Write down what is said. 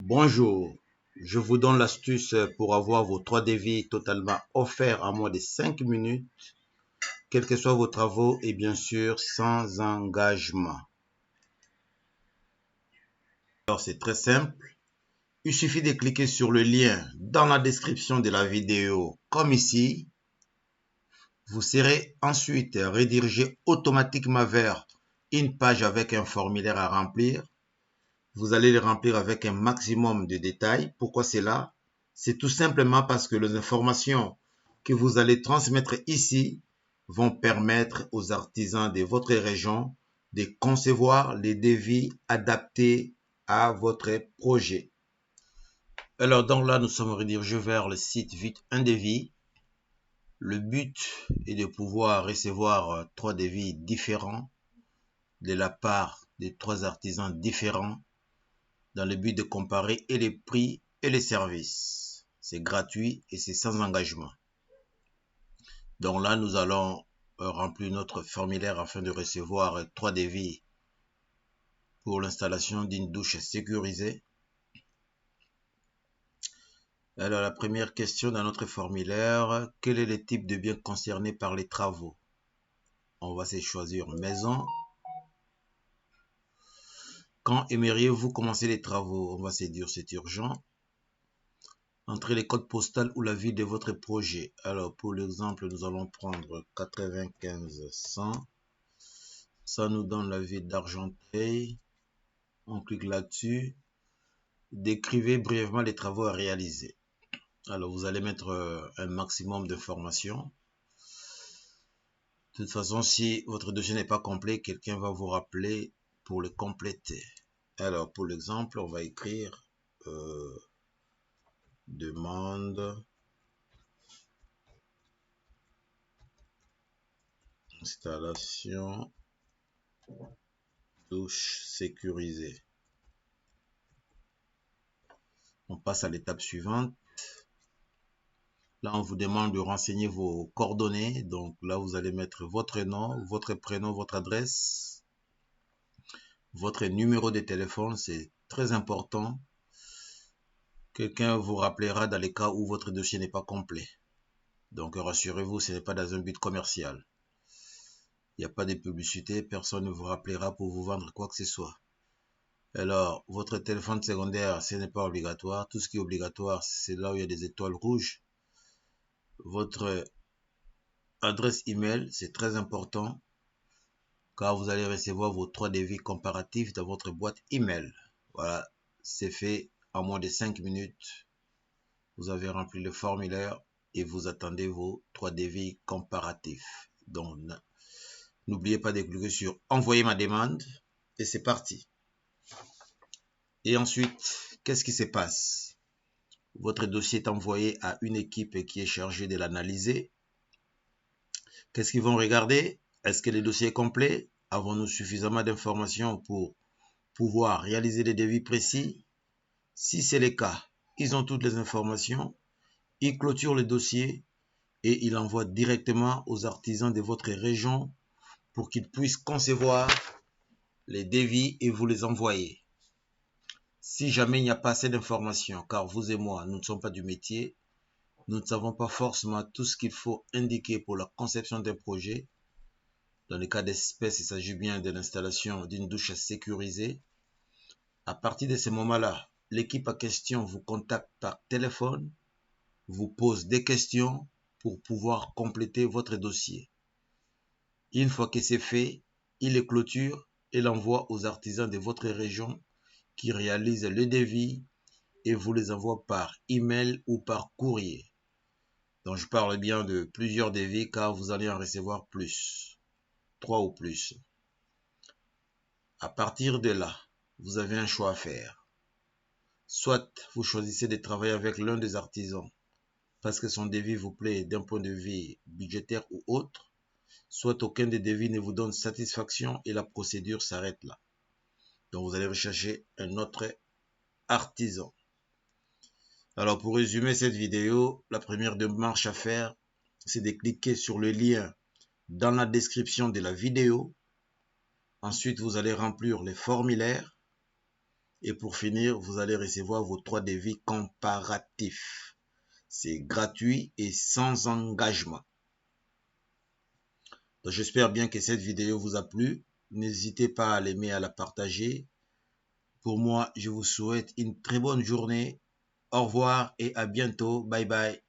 Bonjour, je vous donne l'astuce pour avoir vos 3 devis totalement offerts en moins de 5 minutes, quels que soient vos travaux et bien sûr sans engagement. Alors c'est très simple, il suffit de cliquer sur le lien dans la description de la vidéo comme ici. Vous serez ensuite redirigé automatiquement vers une page avec un formulaire à remplir. Vous allez le remplir avec un maximum de détails. Pourquoi cela? C'est tout simplement parce que les informations que vous allez transmettre ici vont permettre aux artisans de votre région de concevoir les devis adaptés à votre projet. Alors donc là, nous sommes redirigés vers le site Vite un devis. Le but est de pouvoir recevoir 3 devis différents de la part de 3 artisans différents dans le but de comparer et les prix et les services. C'est gratuit et c'est sans engagement. Donc là, nous allons remplir notre formulaire afin de recevoir 3 devis pour l'installation d'une douche sécurisée. Alors la première question dans notre formulaire, quel est le type de bien concerné par les travaux? On va se choisir maison. Quand aimeriez-vous commencer les travaux? On va se dire c'est urgent. Entrez les codes postaux ou la ville de votre projet. Alors, pour l'exemple, nous allons prendre 95 100. Ça nous donne la ville d'Argenteuil. On clique là-dessus. Décrivez brièvement les travaux à réaliser. Alors, vous allez mettre un maximum d'informations. De toute façon, si votre dossier n'est pas complet, quelqu'un va vous rappeler pour le compléter. Alors, pour l'exemple, on va écrire demande installation douche sécurisée. On passe à l'étape suivante. Là, on vous demande de renseigner vos coordonnées. Donc là, vous allez mettre votre nom, votre prénom, votre adresse, votre numéro de téléphone. C'est très important. Quelqu'un vous rappellera dans les cas où votre dossier n'est pas complet. Donc rassurez-vous, ce n'est pas dans un but commercial. Il n'y a pas de publicité. Personne ne vous rappellera pour vous vendre quoi que ce soit. Alors, votre téléphone secondaire, ce n'est pas obligatoire. Tout ce qui est obligatoire, c'est là où il y a des étoiles rouges. Votre adresse email, c'est très important car vous allez recevoir vos 3 devis comparatifs dans votre boîte email. Voilà, c'est fait en moins de 5 minutes. Vous avez rempli le formulaire et vous attendez vos 3 devis comparatifs. Donc, n'oubliez pas de cliquer sur envoyer ma demande et c'est parti. Et ensuite, qu'est-ce qui se passe? Votre dossier est envoyé à une équipe qui est chargée de l'analyser. Qu'est-ce qu'ils vont regarder? Est-ce que le dossier est complet? Avons-nous suffisamment d'informations pour pouvoir réaliser des devis précis? Si c'est le cas, ils ont toutes les informations. Ils clôturent le dossier et ils l'envoient directement aux artisans de votre région pour qu'ils puissent concevoir les devis et vous les envoyer. Si jamais il n'y a pas assez d'informations, car vous et moi, nous ne sommes pas du métier, nous ne savons pas forcément tout ce qu'il faut indiquer pour la conception d'un projet. Dans le cas d'espèce, il s'agit bien de l'installation d'une douche sécurisée. À partir de ce moment-là, l'équipe en question vous contacte par téléphone, vous pose des questions pour pouvoir compléter votre dossier. Une fois que c'est fait, il les clôture et l'envoie aux artisans de votre région qui réalisent le devis et vous les envoie par email ou par courrier. Donc je parle bien de plusieurs devis car vous allez en recevoir plus, 3 ou plus. À partir de là, vous avez un choix à faire. Soit vous choisissez de travailler avec l'un des artisans parce que son devis vous plaît d'un point de vue budgétaire ou autre, soit aucun des devis ne vous donne satisfaction et la procédure s'arrête là. Donc vous allez rechercher un autre artisan. Alors pour résumer cette vidéo, la première démarche à faire, c'est de cliquer sur le lien dans la description de la vidéo. Ensuite, vous allez remplir les formulaires. Et pour finir, vous allez recevoir vos 3 devis comparatifs. C'est gratuit et sans engagement. Donc, j'espère bien que cette vidéo vous a plu. N'hésitez pas à l'aimer, à la partager. Pour moi, je vous souhaite une très bonne journée. Au revoir et à bientôt. Bye bye.